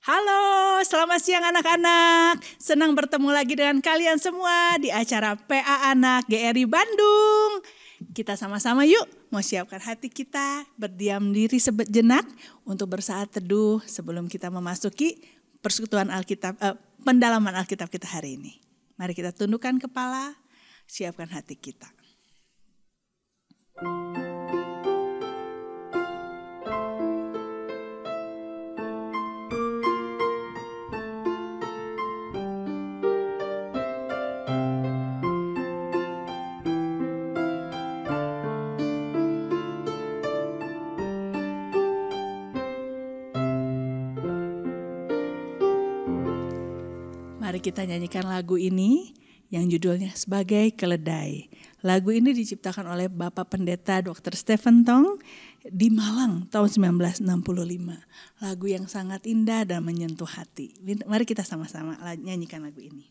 Halo, selamat siang anak-anak. Senang bertemu lagi dengan kalian semua di acara PA Anak GRI Bandung. Kita sama-sama yuk mau siapkan hati kita, berdiam diri sejenak untuk bersaat teduh sebelum kita memasuki persekutuan Alkitab, pendalaman Alkitab kita hari ini. Mari kita tundukkan kepala, siapkan hati kita. Mari kita nyanyikan lagu ini yang judulnya Sebagai Keledai. Lagu ini diciptakan oleh Bapak Pendeta Dr. Stephen Tong di Malang tahun 1965. Lagu yang sangat indah dan menyentuh hati. Mari kita sama-sama nyanyikan lagu ini.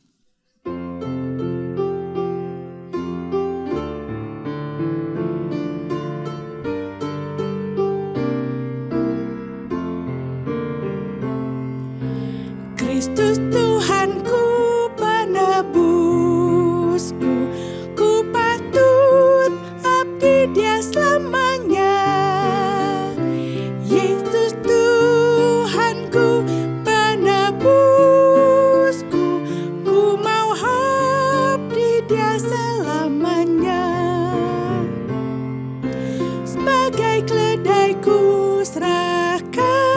Kristus Tuhanku, penebusku, ku patut abdi Dia selamanya. Yesus Tuhanku, penebusku, ku mau abdi Dia selamanya. Sebagai keledai ku serahkan,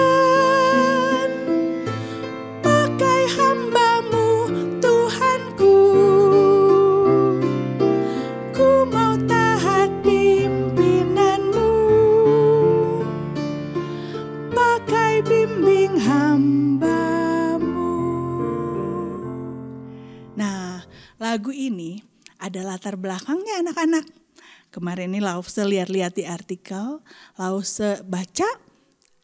bimbing hambamu. Nah, lagu ini ada latar belakangnya anak-anak. Kemarin ini Lause lihat-lihat di artikel, Lause baca,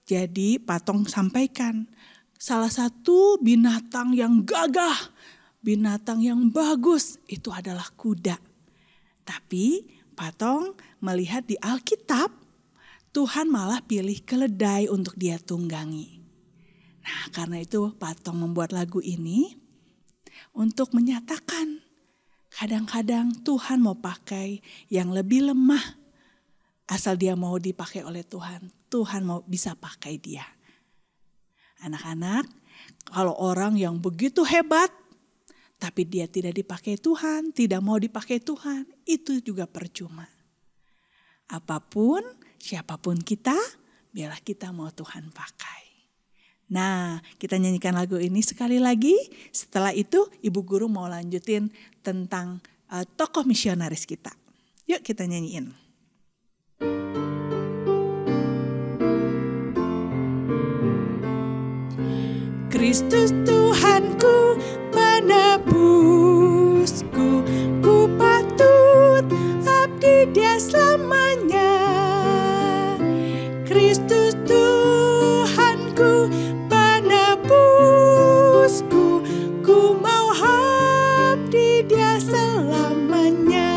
jadi Patong sampaikan. Salah satu binatang yang gagah, binatang yang bagus itu adalah kuda. Tapi Patong melihat di Alkitab, Tuhan malah pilih keledai untuk Dia tunggangi. Nah, karena itu Patong membuat lagu ini untuk menyatakan kadang-kadang Tuhan mau pakai yang lebih lemah. Asal dia mau dipakai oleh Tuhan, Tuhan mau bisa pakai dia. Anak-anak, kalau orang yang begitu hebat tapi dia tidak dipakai Tuhan, tidak mau dipakai Tuhan, itu juga percuma. Apapun, siapapun kita, biarlah kita mau Tuhan pakai. Nah, kita nyanyikan lagu ini sekali lagi. Setelah itu, Ibu Guru mau lanjutin tentang tokoh misionaris kita. Yuk kita nyanyiin. Kristus Tuhanku, penebusku, ku patut abdi Dia selamanya. Kristus Tuhanku, penebusku, ku mau abdi Dia selamanya.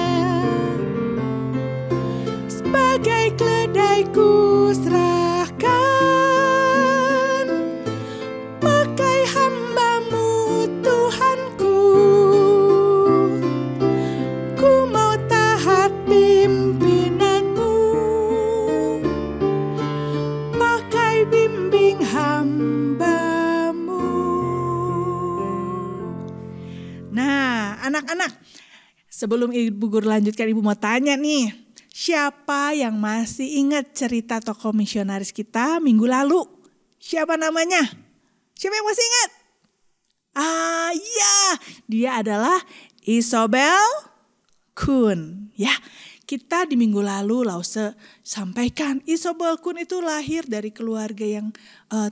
Sebagai keledai ku serahkan, pakai hambamu Tuhanku, ku mau taat pimpinanmu, pakai bimbing hambamu. Nah, anak-anak, sebelum Ibu Guru lanjutkan, Ibu mau tanya nih, siapa yang masih ingat cerita tokoh misionaris kita minggu lalu? Siapa namanya? Siapa yang masih ingat? Iya, dia adalah Isobel Kuhn. Ya, kita di minggu lalu Lause sampaikan Isobel Kuhn itu lahir dari keluarga yang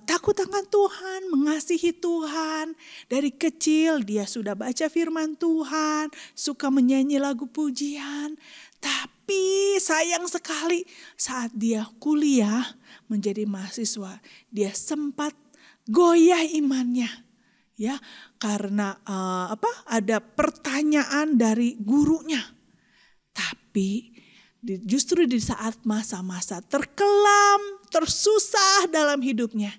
takut akan Tuhan, mengasihi Tuhan. Dari kecil dia sudah baca firman Tuhan, suka menyanyi lagu pujian. Tapi sayang sekali saat dia kuliah menjadi mahasiswa, dia sempat goyah imannya. Ya, karena ada pertanyaan dari gurunya. Tapi justru di saat masa-masa terkelam, tersusah dalam hidupnya,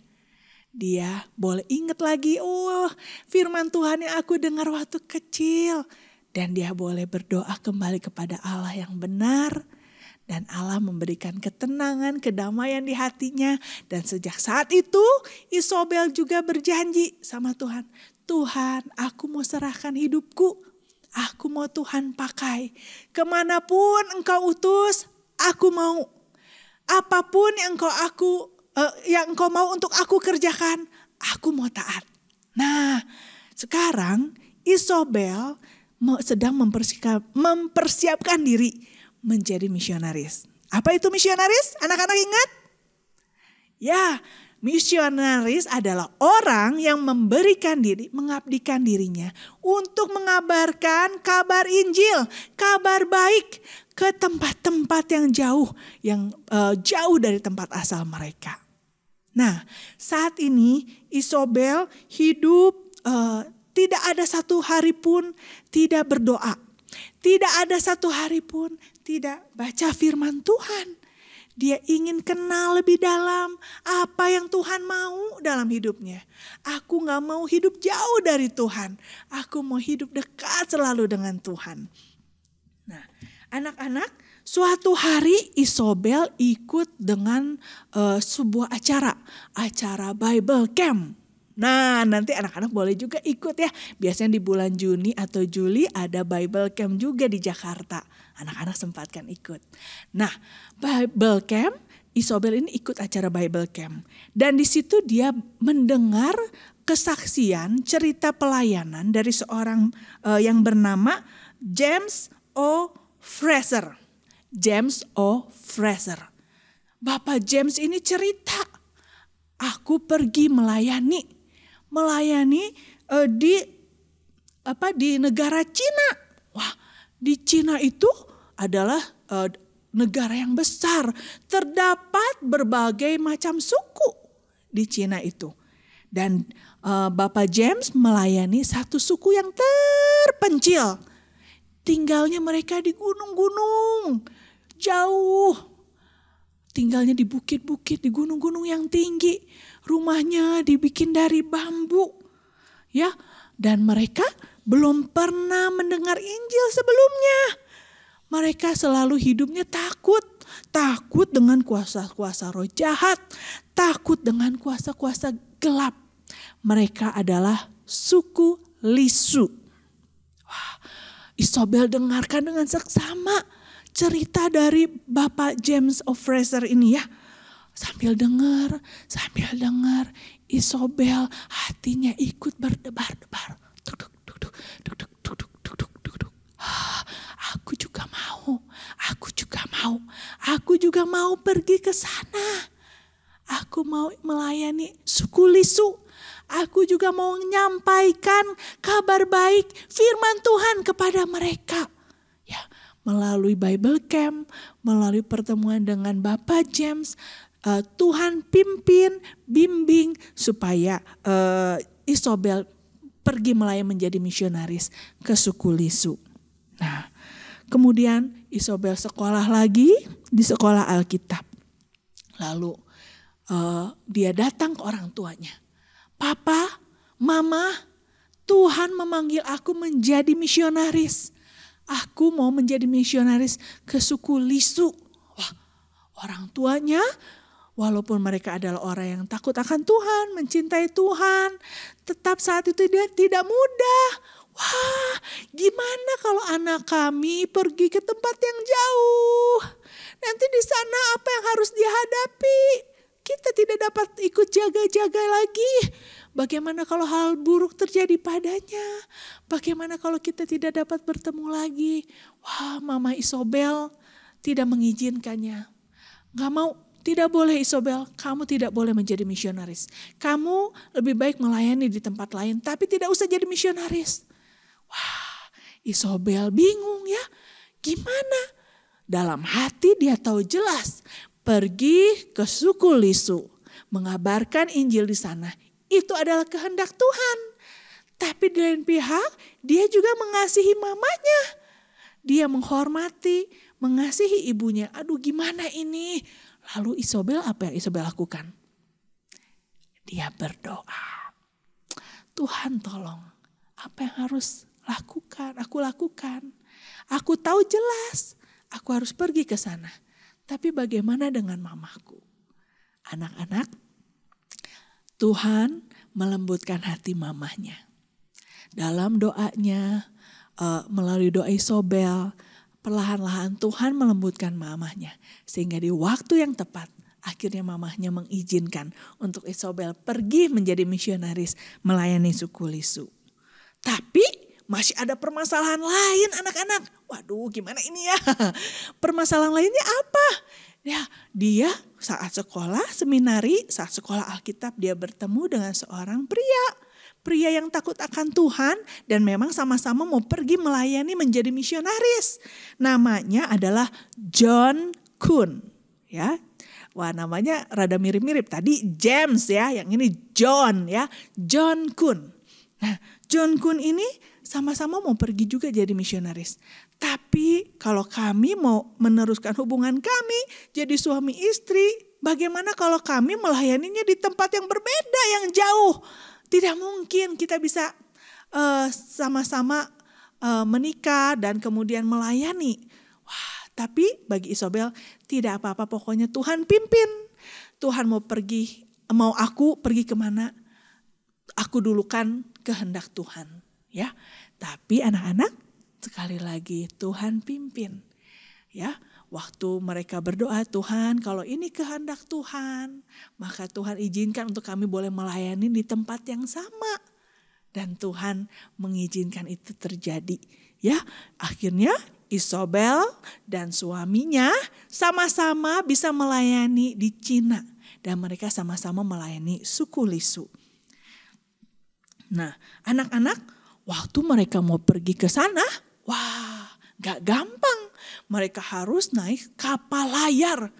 Dia boleh ingat lagi, firman Tuhan yang aku dengar waktu kecil. Dan dia boleh berdoa kembali kepada Allah yang benar. Dan Allah memberikan ketenangan, kedamaian di hatinya. Dan sejak saat itu Isabel juga berjanji sama Tuhan. Tuhan, aku mau serahkan hidupku. Aku mau Tuhan pakai. Kemanapun engkau utus, aku mau. Apapun yang engkau mau untuk aku kerjakan, aku mau taat. Nah, sekarang Isabel sedang mempersiapkan diri menjadi misionaris. Apa itu misionaris? Anak-anak ingat? Ya, misionaris adalah orang yang memberikan diri, mengabdikan dirinya untuk mengabarkan kabar Injil, kabar baik ke tempat-tempat yang jauh dari tempat asal mereka. Nah, saat ini Isabel hidup tidak ada satu hari pun tidak berdoa. Tidak ada satu hari pun tidak baca firman Tuhan. Dia ingin kenal lebih dalam apa yang Tuhan mau dalam hidupnya. Aku gak mau hidup jauh dari Tuhan. Aku mau hidup dekat selalu dengan Tuhan. Nah, anak-anak, suatu hari Isabel ikut dengan sebuah acara Bible Camp. Nah, nanti anak-anak boleh juga ikut ya. Biasanya di bulan Juni atau Juli ada Bible Camp juga di Jakarta. Anak-anak sempatkan ikut. Nah, Bible Camp, Isabel ini ikut acara Bible Camp. Dan di situ dia mendengar kesaksian cerita pelayanan dari seorang yang bernama James O. Fraser. James O. Fraser. Bapak James ini cerita, aku pergi melayani di negara Cina. Wah, di Cina itu adalah negara yang besar. Terdapat berbagai macam suku di Cina itu. Dan Bapak James melayani satu suku yang terpencil. Tinggalnya mereka di gunung-gunung, jauh. Tinggalnya di bukit-bukit, di gunung-gunung yang tinggi. Rumahnya dibikin dari bambu. Ya, dan mereka belum pernah mendengar Injil sebelumnya. Mereka selalu hidupnya takut. Takut dengan kuasa-kuasa roh jahat. Takut dengan kuasa-kuasa gelap. Mereka adalah suku Lisu. Wah, Isabel dengarkan dengan seksama cerita dari Bapak James of Fraser ini ya. Sambil dengar, Isabel hatinya ikut berdebar-debar. Aku juga mau pergi ke sana. Aku mau melayani suku Lisu. Aku juga mau menyampaikan kabar baik firman Tuhan kepada mereka. Ya, melalui Bible Camp, melalui pertemuan dengan Bapak James, Tuhan bimbing supaya Isabel pergi melayani menjadi misionaris ke suku Lisu. Nah, kemudian Isabel sekolah lagi di sekolah Alkitab. Lalu dia datang ke orang tuanya. Papa, Mama, Tuhan memanggil aku menjadi misionaris. Aku mau menjadi misionaris ke suku Lisu. Wah, orang tuanya walaupun mereka adalah orang yang takut akan Tuhan, mencintai Tuhan, tetap saat itu dia tidak mudah. Wah, gimana kalau anak kami pergi ke tempat yang jauh? Nanti di sana apa yang harus dia hadapi? Kita tidak dapat ikut jaga-jaga lagi. Bagaimana kalau hal buruk terjadi padanya? Bagaimana kalau kita tidak dapat bertemu lagi? Wah, Mama Isabel tidak mengizinkannya. Gak mau, tidak boleh Isabel, kamu tidak boleh menjadi misionaris. Kamu lebih baik melayani di tempat lain, tapi tidak usah jadi misionaris. Wah, Isabel bingung ya, gimana? Dalam hati dia tahu jelas, pergi ke suku Lisu, mengabarkan Injil di sana, itu adalah kehendak Tuhan. Tapi di lain pihak, dia juga mengasihi mamanya. Dia menghormati, mengasihi ibunya. Aduh, gimana ini? Lalu Isabel, apa yang Isabel lakukan? dia berdoa. Tuhan tolong, apa yang harus aku lakukan. Aku tahu jelas aku harus pergi ke sana. Tapi bagaimana dengan mamaku? Anak-anak, Tuhan melembutkan hati mamahnya. Dalam doanya, melalui doa Isobel, perlahan-lahan Tuhan melembutkan mamahnya. Sehingga di waktu yang tepat, akhirnya mamahnya mengizinkan untuk Isobel pergi menjadi misionaris melayani suku Lisu. Tapi masih ada permasalahan lain anak-anak. Waduh, gimana ini ya? Permasalahan lainnya apa? Ya, dia saat sekolah seminari, saat sekolah Alkitab dia bertemu dengan seorang pria. Pria yang takut akan Tuhan dan memang sama-sama mau pergi melayani menjadi misionaris. Namanya adalah John Kuhn. Ya. Wah, namanya rada mirip-mirip. Tadi James ya, yang ini John ya. John Kuhn. Nah, John Kuhn ini sama-sama mau pergi juga jadi misionaris. Tapi kalau kami mau meneruskan hubungan kami jadi suami istri, bagaimana kalau kami melayaninya di tempat yang berbeda, yang jauh? Tidak mungkin kita bisa sama-sama menikah dan kemudian melayani. Wah, tapi bagi Isobel tidak apa-apa, pokoknya Tuhan pimpin. Tuhan mau aku pergi kemana, aku dulukan kehendak Tuhan. Ya, tapi anak-anak sekali lagi Tuhan pimpin. Ya, waktu mereka berdoa, Tuhan kalau ini kehendak Tuhan, maka Tuhan izinkan untuk kami boleh melayani di tempat yang sama. Dan Tuhan mengizinkan itu terjadi. Ya, akhirnya Isobel dan suaminya sama-sama bisa melayani di Cina. Dan mereka sama-sama melayani suku Lisu. Nah, anak-anak, waktu mereka mau pergi ke sana, wah, gak gampang. Mereka harus naik kapal layar.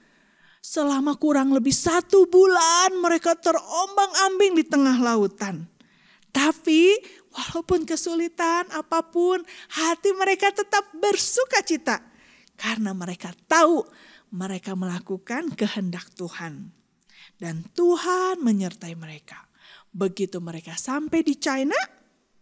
Selama kurang lebih 1 bulan mereka terombang-ambing di tengah lautan. Tapi walaupun kesulitan apapun, hati mereka tetap bersuka cita. Karena mereka tahu mereka melakukan kehendak Tuhan. Dan Tuhan menyertai mereka. Begitu mereka sampai di China,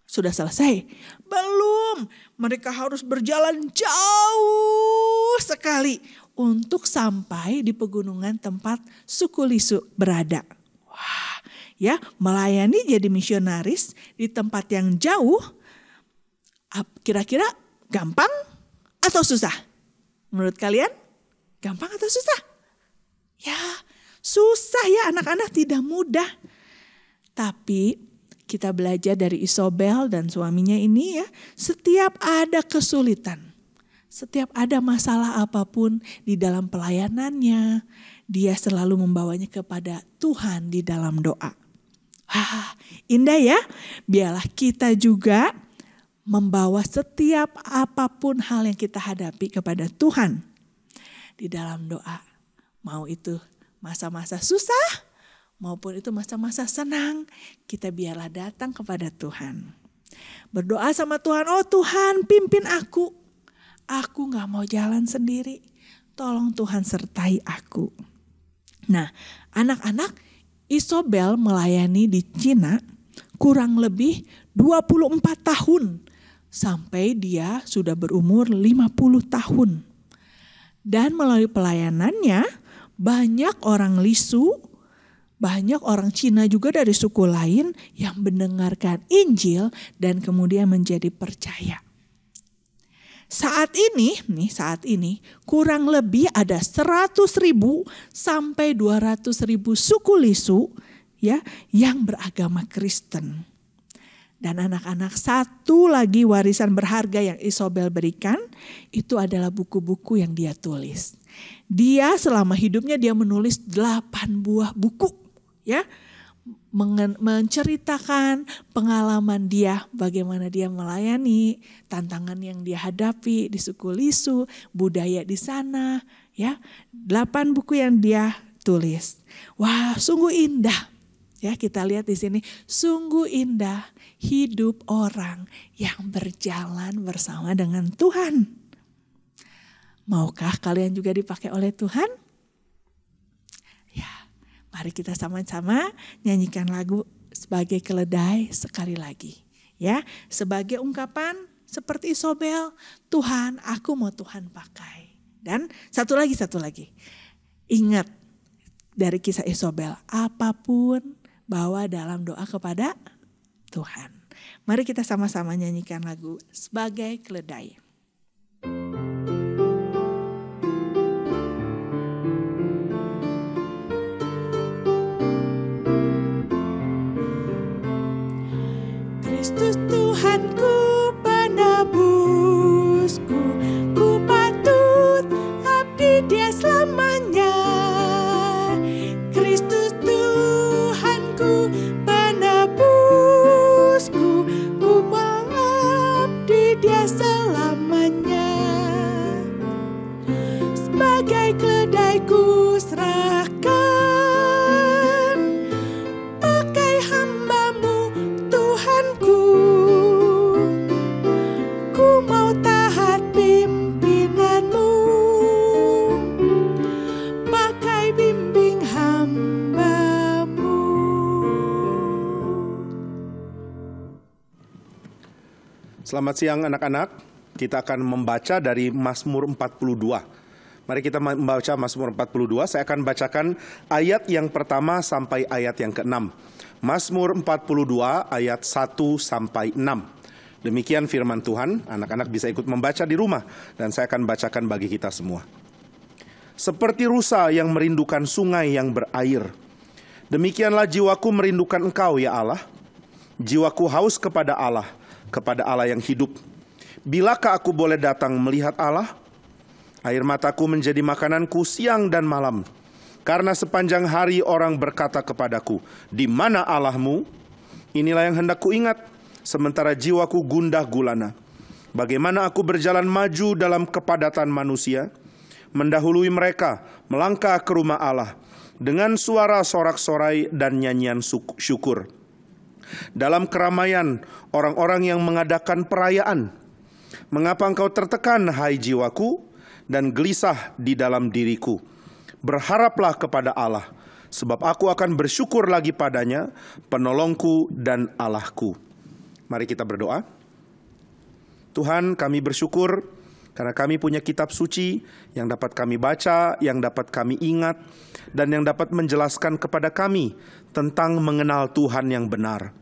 sudah selesai? Belum. Mereka harus berjalan jauh sekali untuk sampai di pegunungan tempat suku Lisu berada. Wah, ya, melayani jadi misionaris di tempat yang jauh, kira-kira gampang atau susah? Menurut kalian, gampang atau susah? Ya, susah ya anak-anak, tidak mudah. Tapi kita belajar dari Isobel dan suaminya ini ya, setiap ada kesulitan, setiap ada masalah apapun di dalam pelayanannya, dia selalu membawanya kepada Tuhan di dalam doa. Wah, indah ya. Biarlah kita juga membawa setiap apapun hal yang kita hadapi kepada Tuhan di dalam doa. Mau itu masa-masa susah, maupun itu masa-masa senang, kita biarlah datang kepada Tuhan. Berdoa sama Tuhan, oh Tuhan pimpin aku. Aku gak mau jalan sendiri, tolong Tuhan sertai aku. Nah, anak-anak, Isobel melayani di Cina kurang lebih 24 tahun. Sampai dia sudah berumur 50 tahun. Dan melalui pelayanannya, banyak orang Lisu, banyak orang Cina juga dari suku lain yang mendengarkan Injil dan kemudian menjadi percaya. Saat ini kurang lebih ada 100.000 sampai 200.000 suku Lisu ya yang beragama Kristen. Dan anak-anak, satu lagi warisan berharga yang Isobel berikan itu adalah buku-buku yang dia tulis. Dia selama hidupnya dia menulis 8 buah buku. Ya, menceritakan pengalaman dia, bagaimana dia melayani, tantangan yang dia hadapi di suku Lisu, budaya di sana, ya. 8 buku yang dia tulis. Wah, sungguh indah. Ya, kita lihat di sini, sungguh indah hidup orang yang berjalan bersama dengan Tuhan. Maukah kalian juga dipakai oleh Tuhan? Ya. Mari kita sama-sama nyanyikan lagu Sebagai Keledai sekali lagi. Ya, sebagai ungkapan seperti Isobel, Tuhan, aku mau Tuhan pakai. Dan satu lagi. Ingat dari kisah Isobel, apapun bawa dalam doa kepada Tuhan. Mari kita sama-sama nyanyikan lagu Sebagai Keledai. Kristus Tuhanku, penebusku, ku patut abdi Dia selamanya. Kristus Tuhanku, penebusku, ku mengabdi Dia selamanya. Sebagai keledai ku serahkan, pakai hamba-Mu Tuhanku. Ku mau taat pimpinan-Mu, pakai bimbing hamba-Mu. Selamat siang anak-anak, kita akan membaca dari Mazmur 42. Mari kita membaca Mazmur 42, saya akan bacakan ayat yang pertama sampai ayat yang ke-6. Mazmur 42 ayat 1 sampai 6. Demikian firman Tuhan, anak-anak bisa ikut membaca di rumah dan saya akan bacakan bagi kita semua. Seperti rusa yang merindukan sungai yang berair, demikianlah jiwaku merindukan Engkau ya Allah. Jiwaku haus kepada Allah yang hidup. Bilakah aku boleh datang melihat Allah? Air mataku menjadi makananku siang dan malam. Karena sepanjang hari orang berkata kepadaku, di mana Allahmu? Inilah yang hendak ku ingat, sementara jiwaku gundah gulana. Bagaimana aku berjalan maju dalam kepadatan manusia, mendahului mereka, melangkah ke rumah Allah, dengan suara sorak-sorai dan nyanyian syukur. Dalam keramaian orang-orang yang mengadakan perayaan. Mengapa engkau tertekan, hai jiwaku, dan gelisah di dalam diriku? Berharaplah kepada Allah, sebab aku akan bersyukur lagi padanya, penolongku dan Allahku. Mari kita berdoa. Tuhan, kami bersyukur karena kami punya kitab suci yang dapat kami baca, yang dapat kami ingat, dan yang dapat menjelaskan kepada kami tentang mengenal Tuhan yang benar.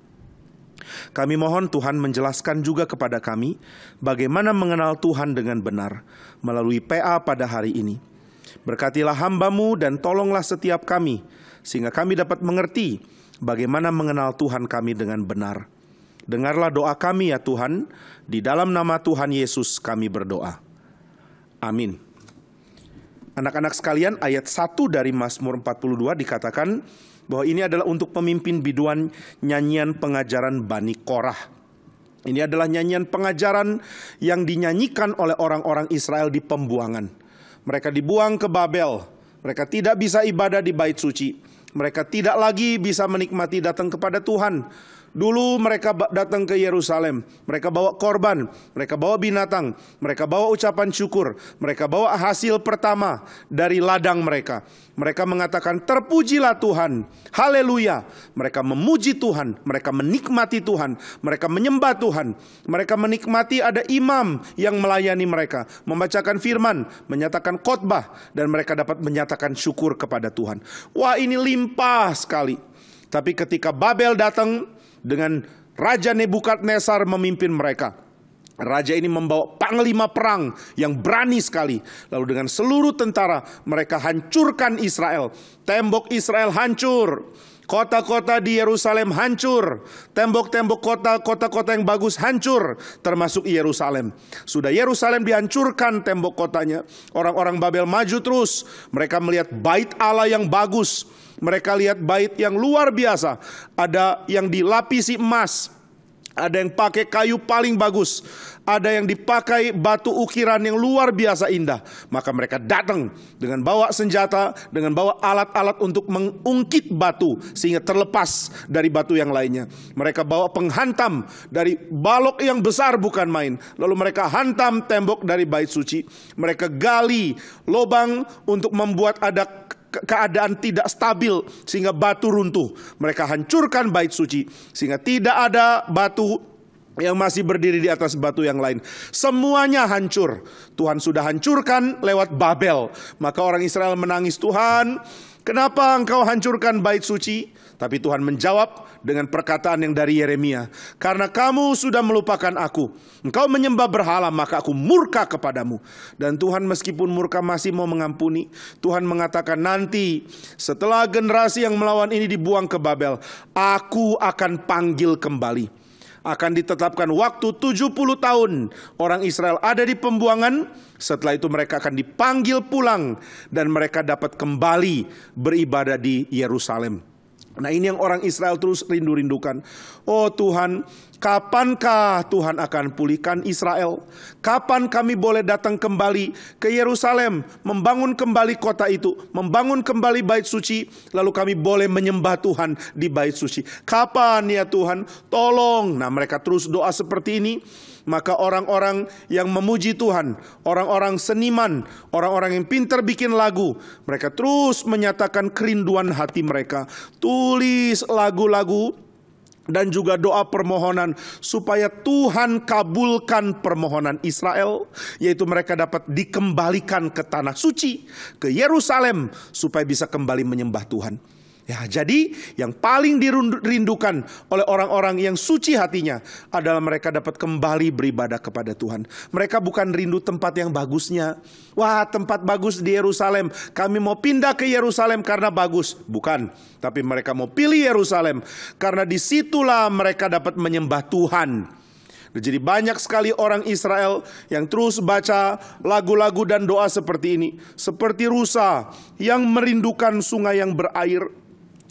Kami mohon Tuhan menjelaskan juga kepada kami bagaimana mengenal Tuhan dengan benar melalui PA pada hari ini. Berkatilah hamba-Mu dan tolonglah setiap kami sehingga kami dapat mengerti bagaimana mengenal Tuhan kami dengan benar. Dengarlah doa kami ya Tuhan, di dalam nama Tuhan Yesus kami berdoa. Amin. Anak-anak sekalian, ayat 1 dari Mazmur 42 dikatakan bahwa ini adalah untuk pemimpin biduan nyanyian pengajaran Bani Korah. Ini adalah nyanyian pengajaran yang dinyanyikan oleh orang-orang Israel di pembuangan. Mereka dibuang ke Babel. Mereka tidak bisa ibadah di bait suci. Mereka tidak lagi bisa menikmati datang kepada Tuhan. Dulu mereka datang ke Yerusalem, mereka bawa korban, mereka bawa binatang, mereka bawa ucapan syukur, mereka bawa hasil pertama dari ladang mereka. Mereka mengatakan terpujilah Tuhan, haleluya. Mereka memuji Tuhan, mereka menikmati Tuhan, mereka menyembah Tuhan. Mereka menikmati ada imam yang melayani mereka, membacakan firman, menyatakan khotbah, dan mereka dapat menyatakan syukur kepada Tuhan. Wah, ini limpah sekali. Tapi ketika Babel datang, dengan Raja Nebukadnezar memimpin mereka. Raja ini membawa panglima perang yang berani sekali. Lalu dengan seluruh tentara mereka hancurkan Israel. Tembok Israel hancur. Kota-kota di Yerusalem hancur. Tembok-tembok kota-kota yang bagus hancur. Termasuk Yerusalem. Sudah Yerusalem dihancurkan tembok kotanya. Orang-orang Babel maju terus. Mereka melihat bait Allah yang bagus. Mereka lihat bait yang luar biasa. Ada yang dilapisi emas. Ada yang pakai kayu paling bagus. Ada yang dipakai batu ukiran yang luar biasa indah. Maka mereka datang dengan bawa senjata, dengan bawa alat-alat untuk mengungkit batu sehingga terlepas dari batu yang lainnya. Mereka bawa penghantam dari balok yang besar bukan main. Lalu mereka hantam tembok dari bait suci. Mereka gali lubang untuk membuat ada keadaan tidak stabil sehingga batu runtuh. Mereka hancurkan bait suci sehingga tidak ada batu yang masih berdiri di atas batu yang lain. Semuanya hancur. Tuhan sudah hancurkan lewat Babel. Maka orang Israel menangis, Tuhan, kenapa engkau hancurkan bait suci? Tapi Tuhan menjawab dengan perkataan yang dari Yeremia, karena kamu sudah melupakan aku, engkau menyembah berhala, maka aku murka kepadamu. Dan Tuhan meskipun murka masih mau mengampuni. Tuhan mengatakan, nanti setelah generasi yang melawan ini dibuang ke Babel, aku akan panggil kembali. Akan ditetapkan waktu 70 tahun orang Israel ada di pembuangan. Setelah itu mereka akan dipanggil pulang dan mereka dapat kembali beribadah di Yerusalem. Nah, ini yang orang Israel terus rindu-rindukan. Oh Tuhan, kapankah Tuhan akan pulihkan Israel? Kapan kami boleh datang kembali ke Yerusalem, membangun kembali kota itu, membangun kembali bait suci, lalu kami boleh menyembah Tuhan di bait suci? Kapan ya Tuhan? Tolong. Nah, mereka terus doa seperti ini. Maka orang-orang yang memuji Tuhan, orang-orang seniman, orang-orang yang pintar bikin lagu, mereka terus menyatakan kerinduan hati mereka. Tulis lagu-lagu dan juga doa permohonan supaya Tuhan kabulkan permohonan Israel, yaitu mereka dapat dikembalikan ke tanah suci, ke Yerusalem, supaya bisa kembali menyembah Tuhan. Ya, jadi yang paling dirindukan oleh orang-orang yang suci hatinya adalah mereka dapat kembali beribadah kepada Tuhan. Mereka bukan rindu tempat yang bagusnya. Wah, tempat bagus di Yerusalem, kami mau pindah ke Yerusalem karena bagus. Bukan, tapi mereka mau pilih Yerusalem karena disitulah mereka dapat menyembah Tuhan. Jadi banyak sekali orang Israel yang terus baca lagu-lagu dan doa seperti ini. Seperti rusa yang merindukan sungai yang berair,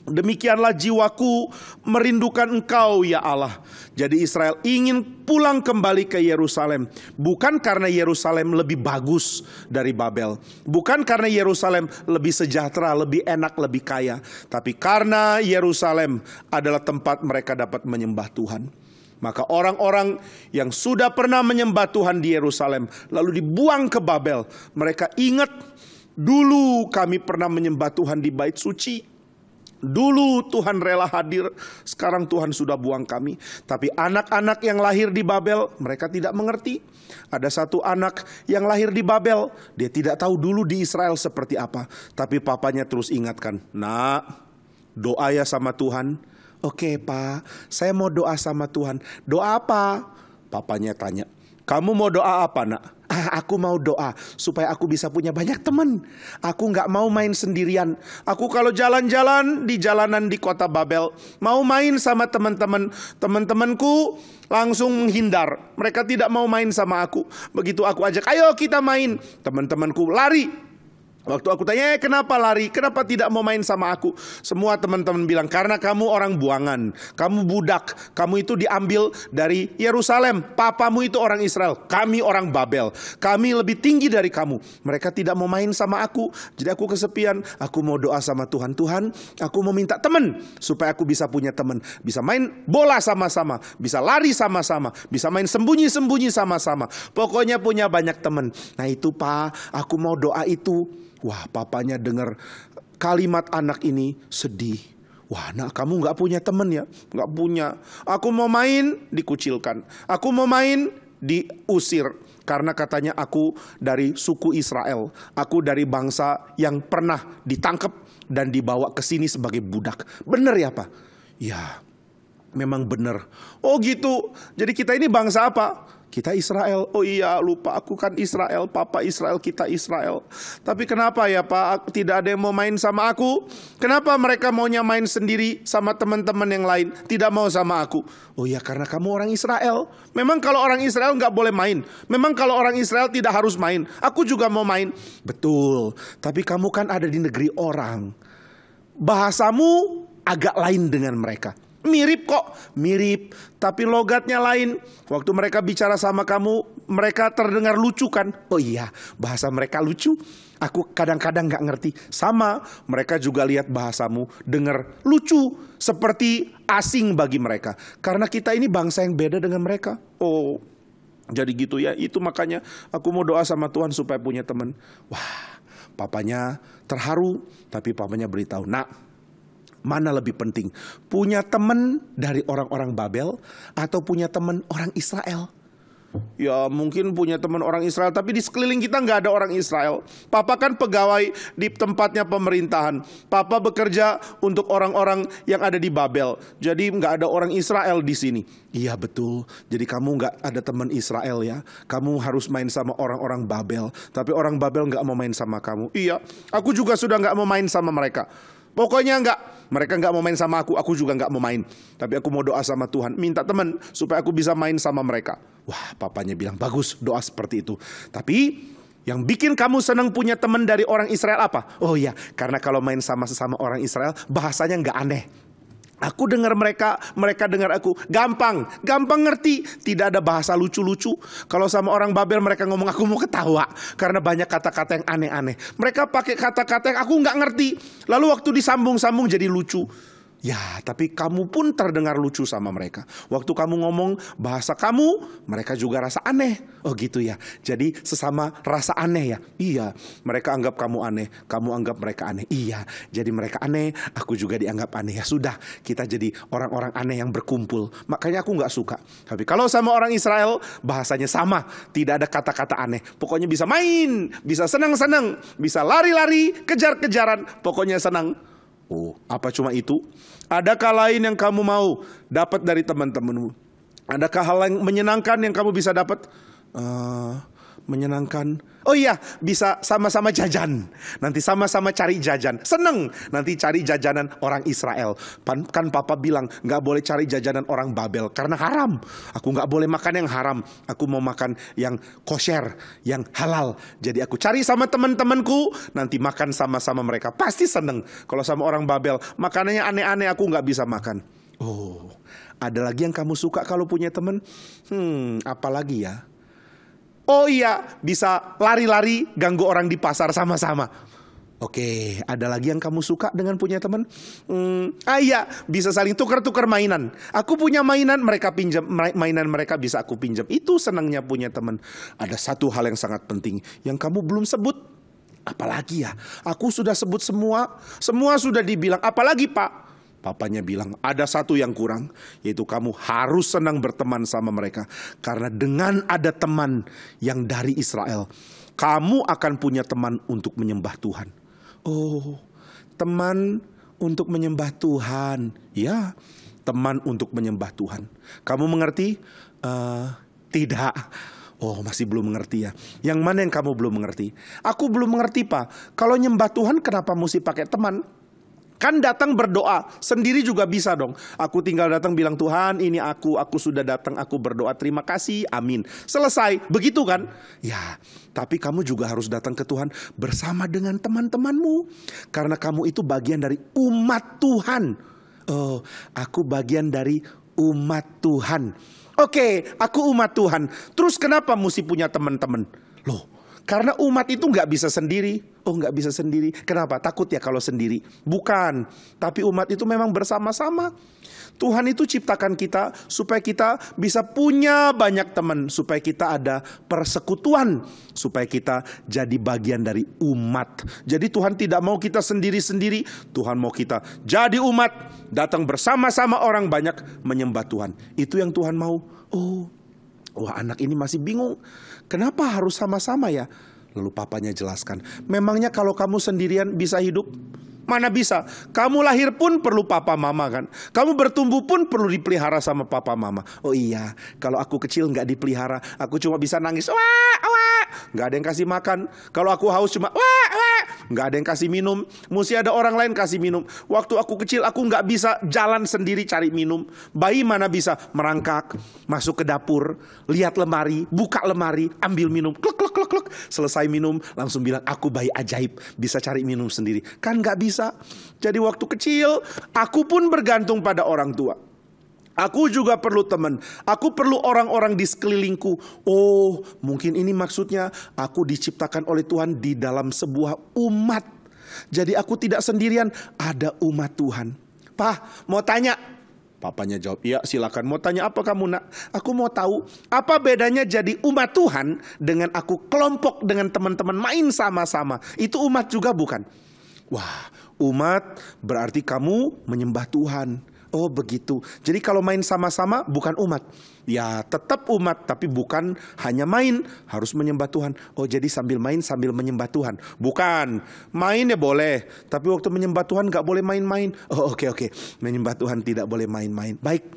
demikianlah jiwaku merindukan engkau ya Allah. Jadi Israel ingin pulang kembali ke Yerusalem. Bukan karena Yerusalem lebih bagus dari Babel. Bukan karena Yerusalem lebih sejahtera, lebih enak, lebih kaya. Tapi karena Yerusalem adalah tempat mereka dapat menyembah Tuhan. Maka orang-orang yang sudah pernah menyembah Tuhan di Yerusalem lalu dibuang ke Babel, mereka ingat, dulu kami pernah menyembah Tuhan di bait suci. Dulu Tuhan rela hadir, sekarang Tuhan sudah buang kami. Tapi anak-anak yang lahir di Babel, mereka tidak mengerti. Ada satu anak yang lahir di Babel, dia tidak tahu dulu di Israel seperti apa. Tapi papanya terus ingatkan, nak, doa ya sama Tuhan. Oke Pak, saya mau doa sama Tuhan. Doa apa? Papanya tanya, kamu mau doa apa nak? Aku mau doa supaya aku bisa punya banyak teman. Aku gak mau main sendirian. Aku kalau jalan-jalan di jalanan di kota Babel, mau main sama teman-teman, teman-temanku langsung menghindar. Mereka tidak mau main sama aku. Begitu aku ajak, ayo kita main, teman-temanku lari. Waktu aku tanya, kenapa lari? Kenapa tidak mau main sama aku? Semua teman-teman bilang, karena kamu orang buangan, kamu budak, kamu itu diambil dari Yerusalem. Papamu itu orang Israel, kami orang Babel. Kami lebih tinggi dari kamu. Mereka tidak mau main sama aku. Jadi aku kesepian. Aku mau doa sama Tuhan. Tuhan, aku mau minta teman supaya aku bisa punya teman. Bisa main bola sama-sama, bisa lari sama-sama, bisa main sembunyi-sembunyi sama-sama. Pokoknya punya banyak teman. Nah itu Pak, aku mau doa itu. Wah, papanya dengar kalimat anak ini sedih. Wah, nak, kamu gak punya teman ya? Gak punya. Aku mau main, dikucilkan. Aku mau main, diusir. Karena katanya aku dari suku Israel. Aku dari bangsa yang pernah ditangkap dan dibawa ke sini sebagai budak. Benar ya Pak? Ya, memang benar. Oh gitu. Jadi kita ini bangsa apa? Kita Israel. Oh iya, lupa, aku kan Israel. Papa Israel, kita Israel. Tapi kenapa ya Pak, tidak ada yang mau main sama aku? Kenapa mereka maunya main sendiri sama teman-teman yang lain, tidak mau sama aku? Oh iya, karena kamu orang Israel. Memang kalau orang Israel nggak boleh main. Memang kalau orang Israel tidak harus main. Aku juga mau main. Betul. Tapi kamu kan ada di negeri orang. Bahasamu agak lain dengan mereka. Mirip kok, mirip, tapi logatnya lain. Waktu mereka bicara sama kamu, mereka terdengar lucu kan? Oh iya, bahasa mereka lucu. Aku kadang-kadang gak ngerti. Sama, mereka juga lihat bahasamu, dengar lucu, seperti asing bagi mereka. Karena kita ini bangsa yang beda dengan mereka. Oh, jadi gitu ya. Itu makanya aku mau doa sama Tuhan supaya punya teman. Wah, Papanya terharu, tapi papanya beritahu, "Nak, mana lebih penting? Punya teman dari orang-orang Babel atau punya teman orang Israel?" Ya mungkin punya teman orang Israel, tapi di sekeliling kita nggak ada orang Israel. Papa kan pegawai di tempatnya pemerintahan. Papa bekerja untuk orang-orang yang ada di Babel. Jadi nggak ada orang Israel di sini. Iya betul. Jadi kamu nggak ada teman Israel ya. Kamu harus main sama orang-orang Babel. Tapi orang Babel nggak mau main sama kamu. Iya, aku juga sudah nggak mau main sama mereka. Pokoknya mereka nggak mau main sama aku juga nggak mau main. Tapi aku mau doa sama Tuhan, minta teman supaya aku bisa main sama mereka. Wah, papanya bilang, bagus doa seperti itu. Tapi yang bikin kamu senang punya teman dari orang Israel apa? Oh iya, karena kalau main sama sesama orang Israel, bahasanya nggak aneh. Aku dengar mereka dengar aku. Gampang ngerti. Tidak ada bahasa lucu-lucu. Kalau sama orang Babel mereka ngomong, aku mau ketawa. Karena banyak kata-kata yang aneh-aneh. Mereka pakai kata-kata yang aku nggak ngerti. Lalu waktu disambung-sambung jadi lucu. Ya, tapi kamu pun terdengar lucu sama mereka. Waktu kamu ngomong bahasa kamu, mereka juga rasa aneh. Oh gitu ya. Jadi sesama rasa aneh ya. Iya, mereka anggap kamu aneh, kamu anggap mereka aneh. Iya, jadi mereka aneh, aku juga dianggap aneh. Ya sudah, kita jadi orang-orang aneh yang berkumpul. Makanya aku nggak suka. Tapi kalau sama orang Israel, bahasanya sama. Tidak ada kata-kata aneh. Pokoknya bisa main, bisa senang-senang, bisa lari-lari, kejar-kejaran. Pokoknya senang. Oh, apa cuma itu? Adakah lain yang kamu mau dapat dari teman-temanmu? Adakah hal yang menyenangkan yang kamu bisa dapat? Menyenangkan. Oh iya, bisa sama-sama jajan. Nanti sama-sama cari jajan. Seneng nanti cari jajanan orang Israel. Kan papa bilang gak boleh cari jajanan orang Babel karena haram. Aku gak boleh makan yang haram. Aku mau makan yang kosher, yang halal. Jadi aku cari sama teman-temanku, nanti makan sama-sama mereka. Pasti seneng. Kalau sama orang Babel, makanannya aneh-aneh, aku gak bisa makan. Oh, ada lagi yang kamu suka kalau punya teman? Apa lagi ya? Oh iya, bisa lari-lari ganggu orang di pasar sama-sama. Oke, ada lagi yang kamu suka dengan punya teman? Iya, bisa saling tukar-tukar mainan. Aku punya mainan, mereka pinjam mainan mereka, bisa aku pinjam. Itu senangnya punya teman. Ada satu hal yang sangat penting yang kamu belum sebut. Apalagi ya? Aku sudah sebut semua sudah dibilang. Apalagi Pak? Papanya bilang, ada satu yang kurang, yaitu kamu harus senang berteman sama mereka. Karena dengan ada teman yang dari Israel, kamu akan punya teman untuk menyembah Tuhan. Oh, teman untuk menyembah Tuhan. Ya, teman untuk menyembah Tuhan. Kamu mengerti? Tidak. Oh, masih belum mengerti ya. Yang mana yang kamu belum mengerti? Aku belum mengerti Pak. Kalau nyembah Tuhan kenapa mesti pakai teman? Kan datang berdoa, sendiri juga bisa dong. Aku tinggal datang bilang, Tuhan ini aku sudah datang, aku berdoa, terima kasih, amin. Selesai, begitu kan? Ya, tapi kamu juga harus datang ke Tuhan bersama dengan teman-temanmu. Karena kamu itu bagian dari umat Tuhan. Oh, aku bagian dari umat Tuhan. Oke, aku umat Tuhan. Terus kenapa mesti punya teman-teman? Loh, karena umat itu nggak bisa sendiri. Oh, nggak bisa sendiri. Kenapa? Takut ya kalau sendiri? Bukan. Tapi umat itu memang bersama-sama. Tuhan itu ciptakan kita supaya kita bisa punya banyak teman. Supaya kita ada persekutuan. Supaya kita jadi bagian dari umat. Jadi Tuhan tidak mau kita sendiri-sendiri. Tuhan mau kita jadi umat. Datang bersama-sama orang banyak menyembah Tuhan. Itu yang Tuhan mau. Oh, wah anak ini masih bingung. Kenapa harus sama-sama ya? Lalu papanya jelaskan, memangnya kalau kamu sendirian bisa hidup? Mana bisa? Kamu lahir pun perlu papa mama kan? Kamu bertumbuh pun perlu dipelihara sama papa mama. Oh iya, kalau aku kecil nggak dipelihara, aku cuma bisa nangis, wah, wah. Nggak ada yang kasih makan. Kalau aku haus cuma, wah, wah. Nggak ada yang kasih minum. Mesti ada orang lain kasih minum. Waktu aku kecil aku nggak bisa jalan sendiri cari minum. Bayi mana bisa merangkak, masuk ke dapur, lihat lemari, buka lemari, ambil minum, klek klek klek klek. Selesai minum langsung bilang aku bayi ajaib, bisa cari minum sendiri. Kan nggak bisa. Jadi waktu kecil aku pun bergantung pada orang tua. Aku juga perlu teman. Aku perlu orang-orang di sekelilingku. Oh, mungkin ini maksudnya aku diciptakan oleh Tuhan di dalam sebuah umat. Jadi aku tidak sendirian, ada umat Tuhan. Pak, mau tanya. Papanya jawab, iya silakan. Mau tanya apa kamu nak? Aku mau tahu apa bedanya jadi umat Tuhan dengan aku kelompok dengan teman-teman main sama-sama. Itu umat juga bukan? Wah, umat berarti kamu menyembah Tuhan. Oh begitu. Jadi kalau main sama-sama bukan umat. Ya tetap umat, tapi bukan hanya main, harus menyembah Tuhan. Oh jadi sambil main sambil menyembah Tuhan. Bukan, main ya boleh, tapi waktu menyembah Tuhan gak boleh main-main. Oh oke. Menyembah Tuhan tidak boleh main-main. Baik,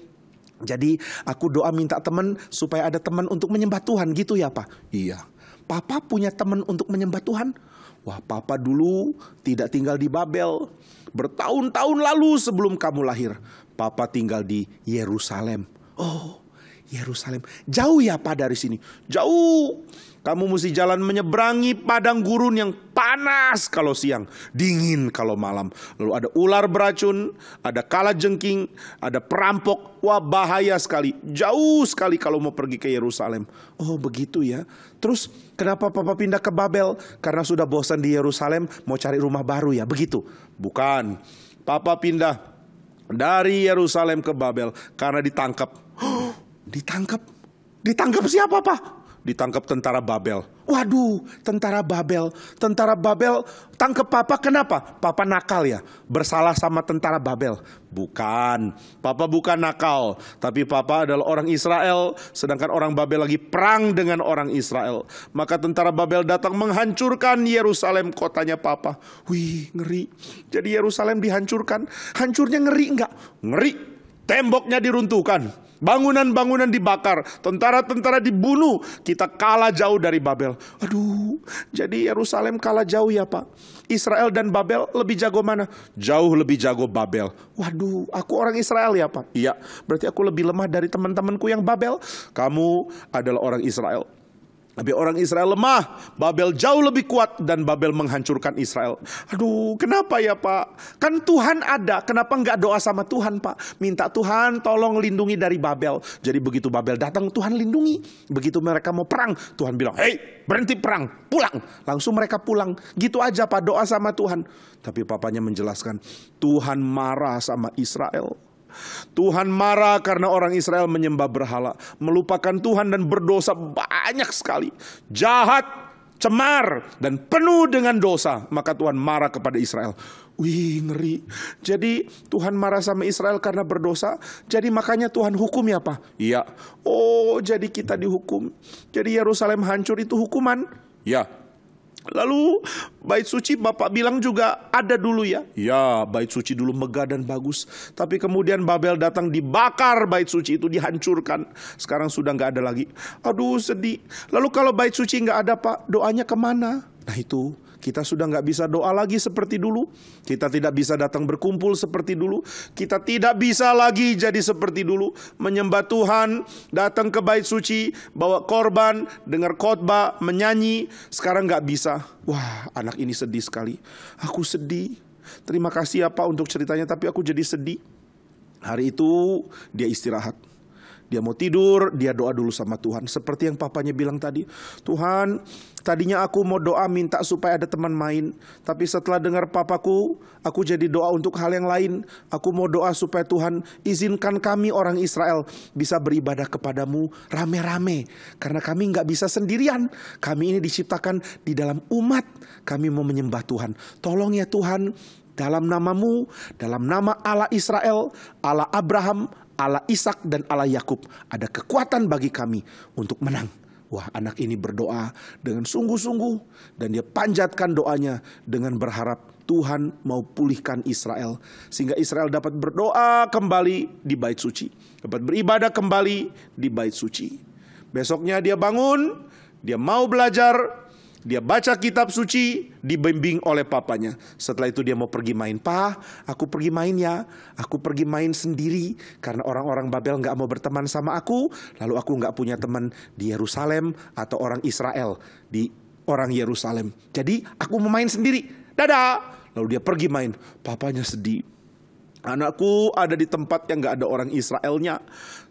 jadi aku doa minta teman supaya ada teman untuk menyembah Tuhan gitu ya Pak? Iya. Papa punya teman untuk menyembah Tuhan? Wah, Papa dulu tidak tinggal di Babel. Bertahun-tahun lalu sebelum kamu lahir, Papa tinggal di Yerusalem. Oh, Yerusalem. Jauh ya Pak dari sini? Jauh. Kamu mesti jalan menyeberangi padang gurun yang panas kalau siang, dingin kalau malam. Lalu ada ular beracun, ada kalajengking, ada perampok. Wah bahaya sekali. Jauh sekali kalau mau pergi ke Yerusalem. Oh begitu ya. Terus kenapa Papa pindah ke Babel? Karena sudah bosan di Yerusalem, mau cari rumah baru ya? Begitu? Bukan. Papa pindah dari Yerusalem ke Babel karena ditangkap. Ditangkap siapa Pak? Ditangkap tentara Babel. Waduh, tentara Babel tangkap Papa. Kenapa? Papa nakal ya? Bersalah sama tentara Babel? Bukan. Papa bukan nakal, tapi Papa adalah orang Israel, sedangkan orang Babel lagi perang dengan orang Israel. Maka tentara Babel datang menghancurkan Yerusalem, kotanya Papa. Wih, ngeri. Jadi Yerusalem dihancurkan. Hancurnya ngeri enggak? Ngeri. Temboknya diruntuhkan, bangunan-bangunan dibakar, tentara-tentara dibunuh. Kita kalah jauh dari Babel. Aduh, jadi Yerusalem kalah jauh ya Pak. Israel dan Babel lebih jago mana? Jauh lebih jago Babel. Waduh, aku orang Israel ya Pak? Iya, berarti aku lebih lemah dari teman-temanku yang Babel. Kamu adalah orang Israel. Tapi orang Israel lemah, Babel jauh lebih kuat dan Babel menghancurkan Israel. Aduh, kenapa ya Pak? Kan Tuhan ada, kenapa nggak doa sama Tuhan Pak? Minta Tuhan tolong lindungi dari Babel. Jadi begitu Babel datang, Tuhan lindungi. Begitu mereka mau perang, Tuhan bilang, hei berhenti perang, pulang. Langsung mereka pulang. Gitu aja Pak, doa sama Tuhan. Tapi papanya menjelaskan, Tuhan marah sama Israel. Tuhan marah karena orang Israel menyembah berhala, melupakan Tuhan dan berdosa banyak sekali. Jahat, cemar, dan penuh dengan dosa. Maka Tuhan marah kepada Israel. Wih, ngeri. Jadi Tuhan marah sama Israel karena berdosa. Jadi makanya Tuhan hukum ya Pak? Iya. Oh, jadi kita dihukum. Jadi Yerusalem hancur itu hukuman? Ya. Lalu bait suci Bapak bilang juga ada dulu ya? Ya, bait suci dulu megah dan bagus. Tapi kemudian Babel datang, dibakar bait suci itu, dihancurkan. Sekarang sudah nggak ada lagi. Aduh sedih. Lalu kalau bait suci nggak ada Pak, doanya kemana? Nah itu, kita sudah nggak bisa doa lagi seperti dulu. Kita tidak bisa datang berkumpul seperti dulu. Kita tidak bisa lagi jadi seperti dulu, menyembah Tuhan, datang ke bait suci, bawa korban, dengar khotbah, menyanyi. Sekarang nggak bisa. Wah, anak ini sedih sekali. Aku sedih. Terima kasih ya Pak untuk ceritanya, tapi aku jadi sedih. Hari itu dia istirahat. Dia mau tidur, dia doa dulu sama Tuhan. Seperti yang papanya bilang tadi. Tuhan, tadinya aku mau doa minta supaya ada teman main. Tapi setelah dengar papaku, aku jadi doa untuk hal yang lain. Aku mau doa supaya Tuhan izinkan kami orang Israel bisa beribadah kepadamu rame-rame. Karena kami gak bisa sendirian. Kami ini diciptakan di dalam umat. Kami mau menyembah Tuhan. Tolong ya Tuhan, dalam namamu, dalam nama Allah Israel, Allah Abraham, Allah Ishak dan Allah Yakub, ada kekuatan bagi kami untuk menang. Wah, anak ini berdoa dengan sungguh-sungguh dan dia panjatkan doanya dengan berharap Tuhan mau pulihkan Israel, sehingga Israel dapat berdoa kembali di bait suci, dapat beribadah kembali di bait suci. Besoknya dia bangun, dia mau belajar. Dia baca kitab suci, dibimbing oleh papanya. Setelah itu dia mau pergi main. Pak, aku pergi main ya. Aku pergi main sendiri karena orang-orang Babel gak mau berteman sama aku. Lalu aku gak punya teman di Yerusalem atau orang Israel di orang Yerusalem. Jadi aku mau main sendiri. Dadah. Lalu dia pergi main. Papanya sedih. Anakku ada di tempat yang gak ada orang Israelnya,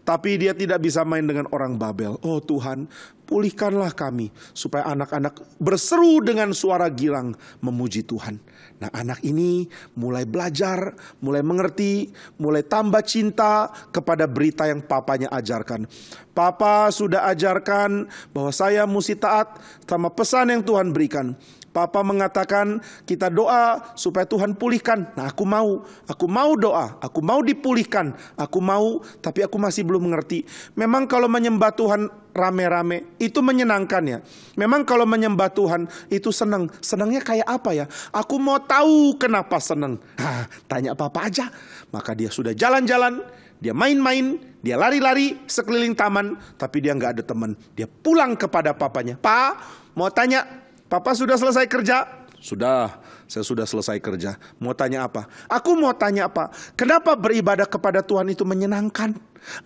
tapi dia tidak bisa main dengan orang Babel. Oh Tuhan, pulihkanlah kami supaya anak-anak berseru dengan suara girang memuji Tuhan. Nah, anak ini mulai belajar, mulai mengerti, mulai tambah cinta kepada berita yang papanya ajarkan. Papa sudah ajarkan bahwa saya mesti taat sama pesan yang Tuhan berikan. Papa mengatakan kita doa supaya Tuhan pulihkan. Nah, aku mau doa, aku mau dipulihkan, aku mau, tapi aku masih belum mengerti. Memang kalau menyembah Tuhan rame-rame itu menyenangkan ya. Memang kalau menyembah Tuhan itu senang. Senangnya kayak apa ya? Aku mau tahu kenapa senang. Tanya Papa aja. Maka dia sudah jalan-jalan, dia main-main, dia lari-lari sekeliling taman, tapi dia nggak ada teman. Dia pulang kepada papanya. Pak, mau tanya, Papa sudah selesai kerja? Sudah, saya sudah selesai kerja. Mau tanya apa? Aku mau tanya apa? Kenapa beribadah kepada Tuhan itu menyenangkan?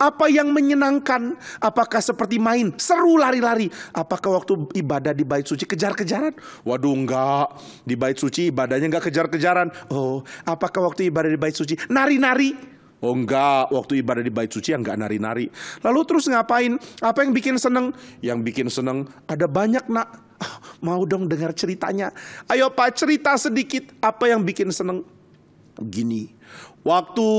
Apa yang menyenangkan? Apakah seperti main, seru lari-lari? Apakah waktu ibadah di bait suci kejar-kejaran? Waduh, enggak. Di bait suci ibadahnya enggak kejar-kejaran. Oh, apakah waktu ibadah di bait suci nari-nari? Oh enggak, waktu ibadah di bait suci enggak nari-nari. Lalu terus ngapain? Apa yang bikin seneng? Yang bikin seneng ada banyak nak. Mau dong dengar ceritanya. Ayo Pak, cerita sedikit apa yang bikin seneng. Gini, waktu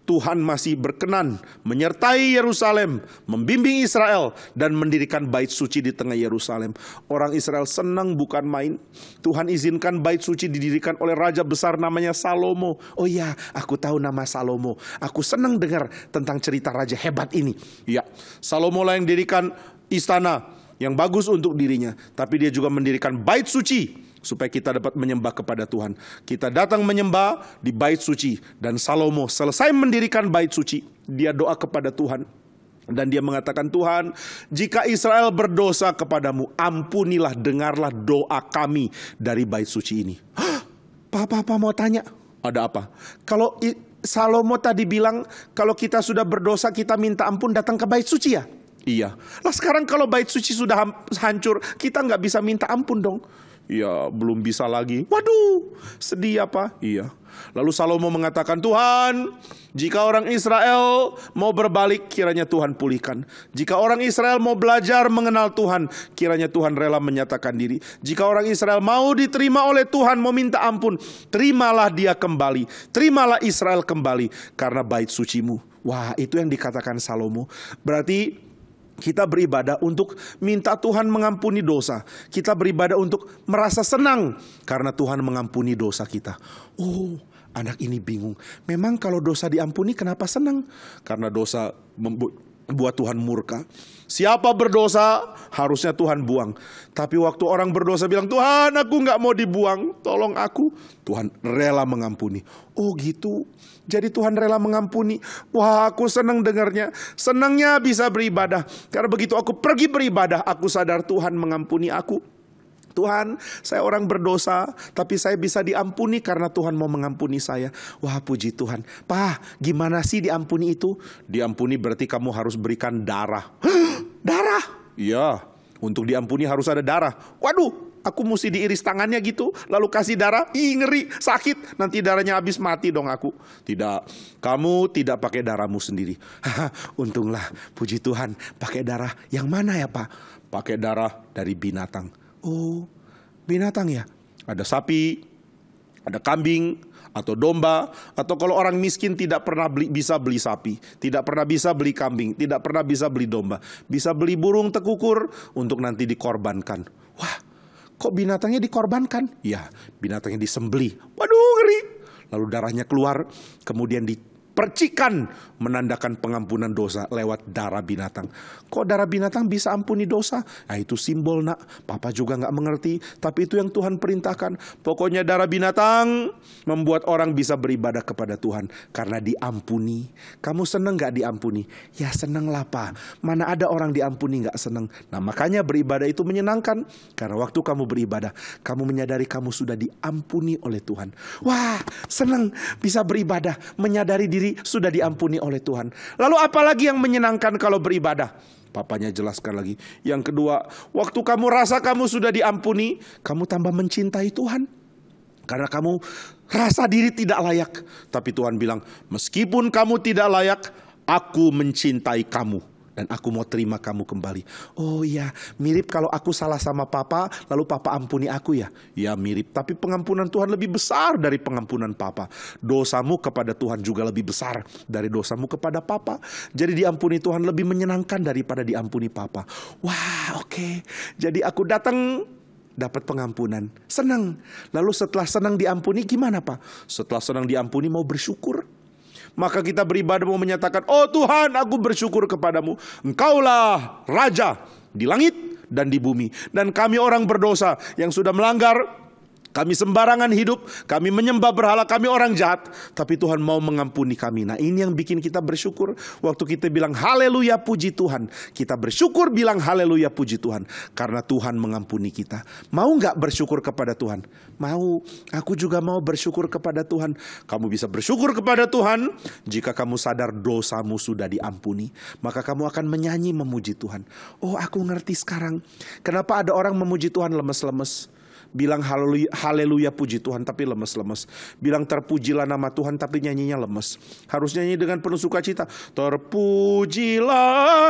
Tuhan masih berkenan menyertai Yerusalem, membimbing Israel dan mendirikan bait suci di tengah Yerusalem. Orang Israel senang bukan main. Tuhan izinkan bait suci didirikan oleh raja besar namanya Salomo. Oh iya, aku tahu nama Salomo. Aku senang dengar tentang cerita raja hebat ini. Ya, Salomo lah yang dirikan istana yang bagus untuk dirinya, tapi dia juga mendirikan bait suci supaya kita dapat menyembah kepada Tuhan. Kita datang menyembah di bait suci, dan Salomo selesai mendirikan bait suci, dia doa kepada Tuhan dan dia mengatakan, Tuhan, jika Israel berdosa kepadamu, ampunilah, dengarlah doa kami dari bait suci ini. Papa mau tanya, ada apa? Kalau Salomo tadi bilang kalau kita sudah berdosa kita minta ampun datang ke bait suci ya? Iya. Lah sekarang kalau bait suci sudah hancur, kita nggak bisa minta ampun dong. Ya belum bisa lagi. Waduh, sedih apa? Iya. Lalu Salomo mengatakan, Tuhan, jika orang Israel mau berbalik, kiranya Tuhan pulihkan. Jika orang Israel mau belajar mengenal Tuhan, kiranya Tuhan rela menyatakan diri. Jika orang Israel mau diterima oleh Tuhan, mau minta ampun, terimalah dia kembali. Terimalah Israel kembali karena bait sucimu. Wah, itu yang dikatakan Salomo. Berarti kita beribadah untuk minta Tuhan mengampuni dosa. Kita beribadah untuk merasa senang karena Tuhan mengampuni dosa kita. Oh, anak ini bingung. Memang kalau dosa diampuni kenapa senang? Karena dosa membuat Tuhan murka. Siapa berdosa harusnya Tuhan buang. Tapi waktu orang berdosa bilang, Tuhan aku gak mau dibuang, tolong aku, Tuhan rela mengampuni. Oh gitu. Jadi Tuhan rela mengampuni. Wah, aku senang dengarnya. Senangnya bisa beribadah. Karena begitu aku pergi beribadah, aku sadar Tuhan mengampuni aku. Tuhan, saya orang berdosa, tapi saya bisa diampuni karena Tuhan mau mengampuni saya. Wah, puji Tuhan. Pak, gimana sih diampuni itu? Diampuni berarti kamu harus berikan darah. Darah? Iya, untuk diampuni harus ada darah. Waduh, aku mesti diiris tangannya gitu, lalu kasih darah. Ih, ngeri, sakit, nanti darahnya habis, mati dong aku. Tidak, kamu tidak pakai darahmu sendiri. Untunglah, puji Tuhan, pakai darah yang mana ya Pak? Pakai darah dari binatang. Oh, binatang ya? Ada sapi, ada kambing, atau domba. Atau kalau orang miskin tidak pernah bisa beli sapi, tidak pernah bisa beli kambing, tidak pernah bisa beli domba. Bisa beli burung tekukur untuk nanti dikorbankan. Wah, kok binatangnya dikorbankan? Ya, binatangnya disembelih. Waduh, ngeri. Lalu darahnya keluar, kemudian dipercikan menandakan pengampunan dosa lewat darah binatang. Kok darah binatang bisa ampuni dosa? Nah, itu simbol nak. Papa juga gak mengerti, tapi itu yang Tuhan perintahkan. Pokoknya darah binatang membuat orang bisa beribadah kepada Tuhan karena diampuni. Kamu seneng gak diampuni? Ya seneng lah Pak. Mana ada orang diampuni gak seneng. Nah, makanya beribadah itu menyenangkan. Karena waktu kamu beribadah, kamu menyadari kamu sudah diampuni oleh Tuhan. Wah, seneng bisa beribadah, menyadari diri sudah diampuni oleh Tuhan. Lalu apalagi yang menyenangkan kalau beribadah? Papanya jelaskan lagi. Yang kedua, waktu kamu rasa kamu sudah diampuni, kamu tambah mencintai Tuhan. Karena kamu rasa diri tidak layak. Tapi Tuhan bilang, meskipun kamu tidak layak, aku mencintai kamu. Dan aku mau terima kamu kembali. Oh iya, mirip kalau aku salah sama papa, lalu papa ampuni aku ya. Ya mirip, tapi pengampunan Tuhan lebih besar dari pengampunan papa. Dosamu kepada Tuhan juga lebih besar dari dosamu kepada papa. Jadi diampuni Tuhan lebih menyenangkan daripada diampuni papa. Wah, oke. Jadi aku datang, dapat pengampunan, senang. Lalu setelah senang diampuni gimana Pak? Setelah senang diampuni mau bersyukur. Maka kita beribadah mau menyatakan, oh Tuhan, aku bersyukur kepadamu. Engkaulah Raja di langit dan di bumi. Dan kami orang berdosa yang sudah melanggar, kami sembarangan hidup, kami menyembah berhala, kami orang jahat. Tapi Tuhan mau mengampuni kami. Nah ini yang bikin kita bersyukur. Waktu kita bilang haleluya puji Tuhan, kita bersyukur bilang haleluya puji Tuhan. Karena Tuhan mengampuni kita. Mau gak bersyukur kepada Tuhan? Mau. Aku juga mau bersyukur kepada Tuhan. Kamu bisa bersyukur kepada Tuhan jika kamu sadar dosamu sudah diampuni. Maka kamu akan menyanyi memuji Tuhan. Oh aku ngerti sekarang. Kenapa ada orang memuji Tuhan lemes-lemes? Bilang haleluya puji Tuhan tapi lemes-lemes. Bilang terpujilah nama Tuhan tapi nyanyinya lemes. Harus nyanyi dengan penuh sukacita. Terpujilah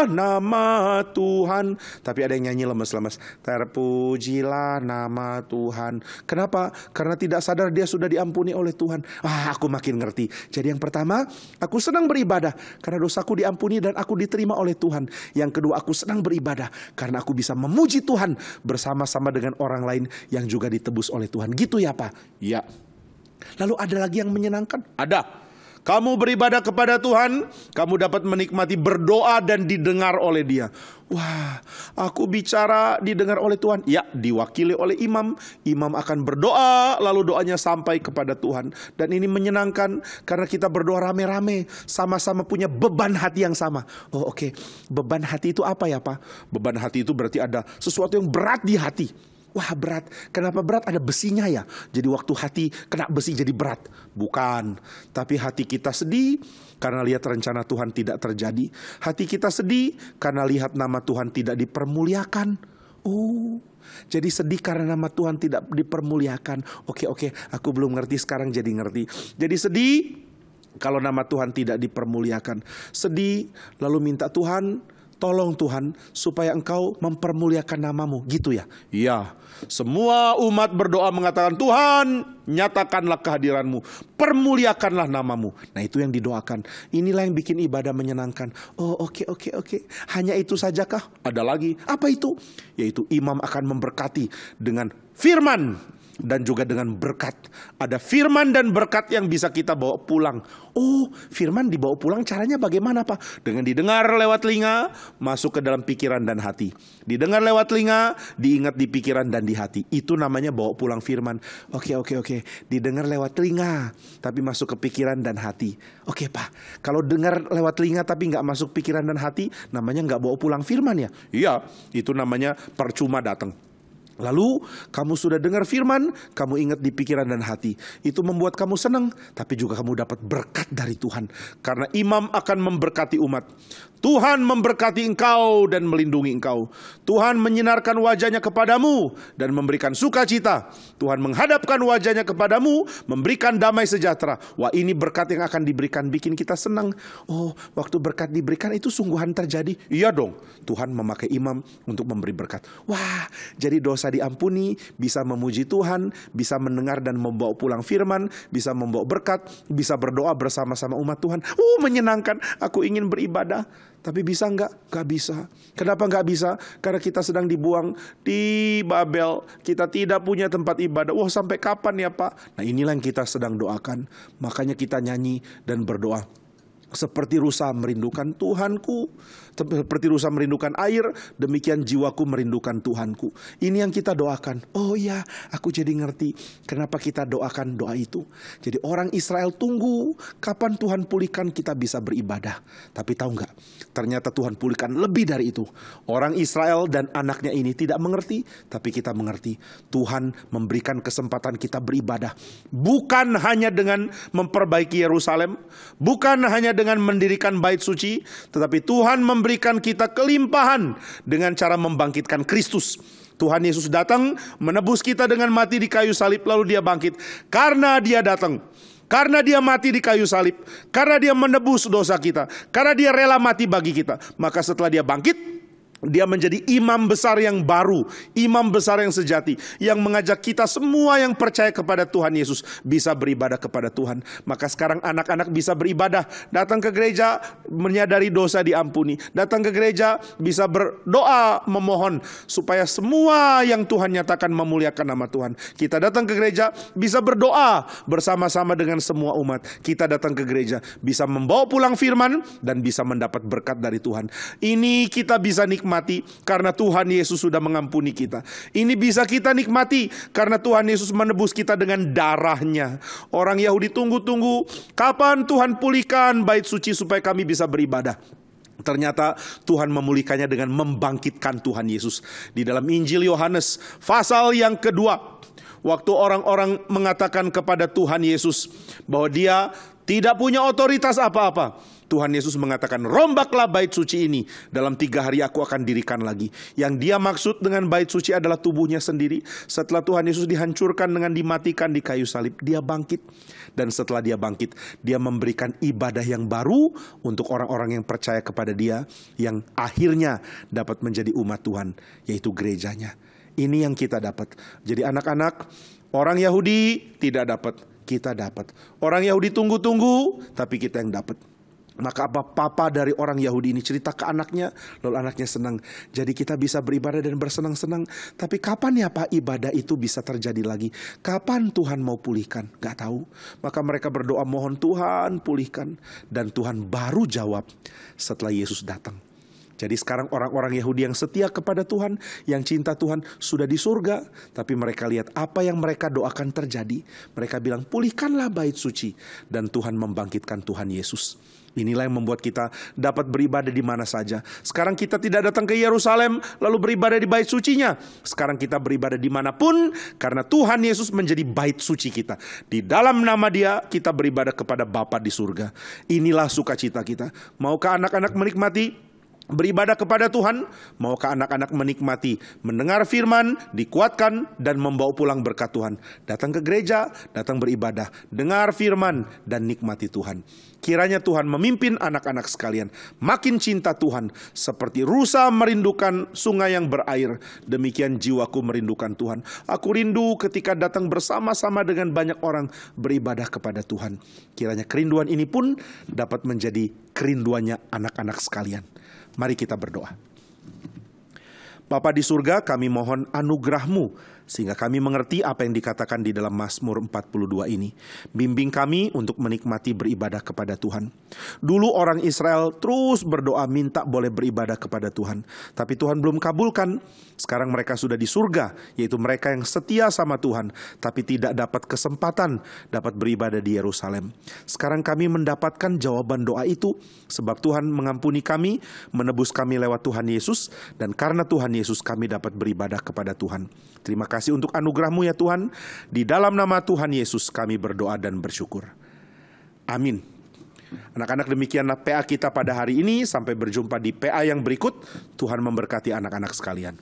nama Tuhan. Tapi ada yang nyanyi lemes-lemes. Terpujilah nama Tuhan. Kenapa? Karena tidak sadar dia sudah diampuni oleh Tuhan. Aku makin ngerti. Jadi yang pertama, aku senang beribadah karena dosaku diampuni dan aku diterima oleh Tuhan. Yang kedua, aku senang beribadah karena aku bisa memuji Tuhan bersama-sama dengan orang lain yang juga ditebus oleh Tuhan. Gitu ya Pak? Ya. Lalu ada lagi yang menyenangkan? Ada. Kamu beribadah kepada Tuhan, kamu dapat menikmati berdoa dan didengar oleh Dia. Wah, aku bicara didengar oleh Tuhan. Ya, diwakili oleh imam. Imam akan berdoa, lalu doanya sampai kepada Tuhan. Dan ini menyenangkan karena kita berdoa rame-rame, sama-sama punya beban hati yang sama. Oh oke. Beban hati itu apa ya Pak? Beban hati itu berarti ada sesuatu yang berat di hati. Wah berat, kenapa berat? Ada besinya ya. Jadi waktu hati kena besi jadi berat. Bukan, tapi hati kita sedih karena lihat rencana Tuhan tidak terjadi. Hati kita sedih karena lihat nama Tuhan tidak dipermuliakan. Oh, jadi sedih karena nama Tuhan tidak dipermuliakan. Oke, aku belum ngerti, sekarang jadi ngerti. Jadi sedih kalau nama Tuhan tidak dipermuliakan. Sedih lalu minta Tuhan, tolong Tuhan supaya Engkau mempermuliakan namamu. Gitu ya? Iya. Semua umat berdoa mengatakan, Tuhan nyatakanlah kehadiranmu, permuliakanlah namamu. Nah itu yang didoakan. Inilah yang bikin ibadah menyenangkan. Oh oke. Hanya itu sajakah? Ada lagi. Apa itu? Yaitu imam akan memberkati dengan firman dan juga dengan berkat. Ada firman dan berkat yang bisa kita bawa pulang. Oh, firman dibawa pulang caranya bagaimana Pak? Dengan didengar lewat telinga, masuk ke dalam pikiran dan hati. Didengar lewat telinga, diingat di pikiran dan di hati. Itu namanya bawa pulang firman. Oke. Didengar lewat telinga, tapi masuk ke pikiran dan hati. Oke Pak, kalau dengar lewat telinga tapi nggak masuk pikiran dan hati, namanya nggak bawa pulang firman ya? Iya, itu namanya percuma datang. Lalu kamu sudah dengar firman, kamu ingat di pikiran dan hati. Itu membuat kamu senang, tapi juga kamu dapat berkat dari Tuhan. Karena imam akan memberkati umat. Tuhan memberkati engkau dan melindungi engkau. Tuhan menyinarkan wajahnya kepadamu dan memberikan sukacita. Tuhan menghadapkan wajahnya kepadamu, memberikan damai sejahtera. Wah, ini berkat yang akan diberikan, bikin kita senang. Oh, waktu berkat diberikan itu sungguhan terjadi. Iya dong, Tuhan memakai imam untuk memberi berkat. Wah, jadi dosa diampuni, bisa memuji Tuhan, bisa mendengar dan membawa pulang firman, bisa membawa berkat, bisa berdoa bersama-sama umat Tuhan. Menyenangkan. Aku ingin beribadah. Tapi bisa nggak? Nggak bisa. Kenapa nggak bisa? Karena kita sedang dibuang di Babel. Kita tidak punya tempat ibadah. Wah, sampai kapan ya Pak? Nah inilah yang kita sedang doakan. Makanya kita nyanyi dan berdoa. Seperti rusa merindukan Tuhanku, seperti rusa merindukan air, demikian jiwaku merindukan Tuhanku. Ini yang kita doakan. Oh iya, aku jadi ngerti kenapa kita doakan doa itu. Jadi orang Israel tunggu kapan Tuhan pulihkan kita bisa beribadah. Tapi tahu nggak? Ternyata Tuhan pulihkan lebih dari itu. Orang Israel dan anaknya ini tidak mengerti, tapi kita mengerti. Tuhan memberikan kesempatan kita beribadah. Bukan hanya dengan memperbaiki Yerusalem, bukan hanya dengan mendirikan bait suci, tetapi Tuhan memberikan kita kelimpahan dengan cara membangkitkan Kristus. Tuhan Yesus datang menebus kita dengan mati di kayu salib, lalu dia bangkit. Karena dia datang, karena dia mati di kayu salib, karena dia menebus dosa kita, karena dia rela mati bagi kita, maka setelah dia bangkit, dia menjadi imam besar yang baru, imam besar yang sejati, yang mengajak kita semua yang percaya kepada Tuhan Yesus bisa beribadah kepada Tuhan. Maka sekarang anak-anak bisa beribadah, datang ke gereja menyadari dosa diampuni, datang ke gereja bisa berdoa memohon supaya semua yang Tuhan nyatakan memuliakan nama Tuhan. Kita datang ke gereja bisa berdoa bersama-sama dengan semua umat. Kita datang ke gereja bisa membawa pulang firman dan bisa mendapat berkat dari Tuhan. Ini kita bisa nikmati karena Tuhan Yesus sudah mengampuni kita. Ini bisa kita nikmati karena Tuhan Yesus menebus kita dengan darahnya. Orang Yahudi tunggu-tunggu, kapan Tuhan pulihkan bait suci supaya kami bisa beribadah. Ternyata Tuhan memulihkannya dengan membangkitkan Tuhan Yesus. Di dalam Injil Yohanes pasal yang kedua, waktu orang-orang mengatakan kepada Tuhan Yesus bahwa dia tidak punya otoritas apa-apa, Tuhan Yesus mengatakan, rombaklah bait suci ini, dalam 3 hari aku akan dirikan lagi. Yang dia maksud dengan bait suci adalah tubuhnya sendiri. Setelah Tuhan Yesus dihancurkan dengan dimatikan di kayu salib, dia bangkit. Dan setelah dia bangkit, dia memberikan ibadah yang baru untuk orang-orang yang percaya kepada dia, yang akhirnya dapat menjadi umat Tuhan, yaitu gerejanya. Ini yang kita dapat. Jadi anak-anak, orang Yahudi tidak dapat, kita dapat. Orang Yahudi tunggu-tunggu, tapi kita yang dapat. Maka papa dari orang Yahudi ini cerita ke anaknya, lalu anaknya senang. Jadi kita bisa beribadah dan bersenang-senang. Tapi kapan ya Pak ibadah itu bisa terjadi lagi? Kapan Tuhan mau pulihkan? Gak tahu. Maka mereka berdoa mohon Tuhan pulihkan. Dan Tuhan baru jawab setelah Yesus datang. Jadi sekarang orang-orang Yahudi yang setia kepada Tuhan, yang cinta Tuhan sudah di surga. Tapi mereka lihat apa yang mereka doakan terjadi. Mereka bilang pulihkanlah bait suci. Dan Tuhan membangkitkan Tuhan Yesus. Inilah yang membuat kita dapat beribadah di mana saja. Sekarang kita tidak datang ke Yerusalem lalu beribadah di bait sucinya. Sekarang kita beribadah dimanapun karena Tuhan Yesus menjadi bait suci kita. Di dalam nama Dia kita beribadah kepada Bapa di surga. Inilah sukacita kita. Maukah anak-anak menikmati beribadah kepada Tuhan? Maukah anak-anak menikmati mendengar firman, dikuatkan dan membawa pulang berkat Tuhan? Datang ke gereja, datang beribadah, dengar firman dan nikmati Tuhan. Kiranya Tuhan memimpin anak-anak sekalian makin cinta Tuhan, seperti rusa merindukan sungai yang berair, demikian jiwaku merindukan Tuhan. Aku rindu ketika datang bersama-sama dengan banyak orang beribadah kepada Tuhan. Kiranya kerinduan ini pun dapat menjadi kerinduannya anak-anak sekalian. Mari kita berdoa. Bapa di surga, kami mohon anugerah-Mu sehingga kami mengerti apa yang dikatakan di dalam Mazmur 42 ini. Bimbing kami untuk menikmati beribadah kepada Tuhan. Dulu orang Israel terus berdoa minta boleh beribadah kepada Tuhan. Tapi Tuhan belum kabulkan. Sekarang mereka sudah di surga, yaitu mereka yang setia sama Tuhan, tapi tidak dapat kesempatan dapat beribadah di Yerusalem. Sekarang kami mendapatkan jawaban doa itu, sebab Tuhan mengampuni kami, menebus kami lewat Tuhan Yesus, dan karena Tuhan Yesus kami dapat beribadah kepada Tuhan. Terima kasih untuk anugerah-Mu ya Tuhan. Di dalam nama Tuhan Yesus kami berdoa dan bersyukur. Amin. Anak-anak, demikianlah PA kita pada hari ini. Sampai berjumpa di PA yang berikut. Tuhan memberkati anak-anak sekalian.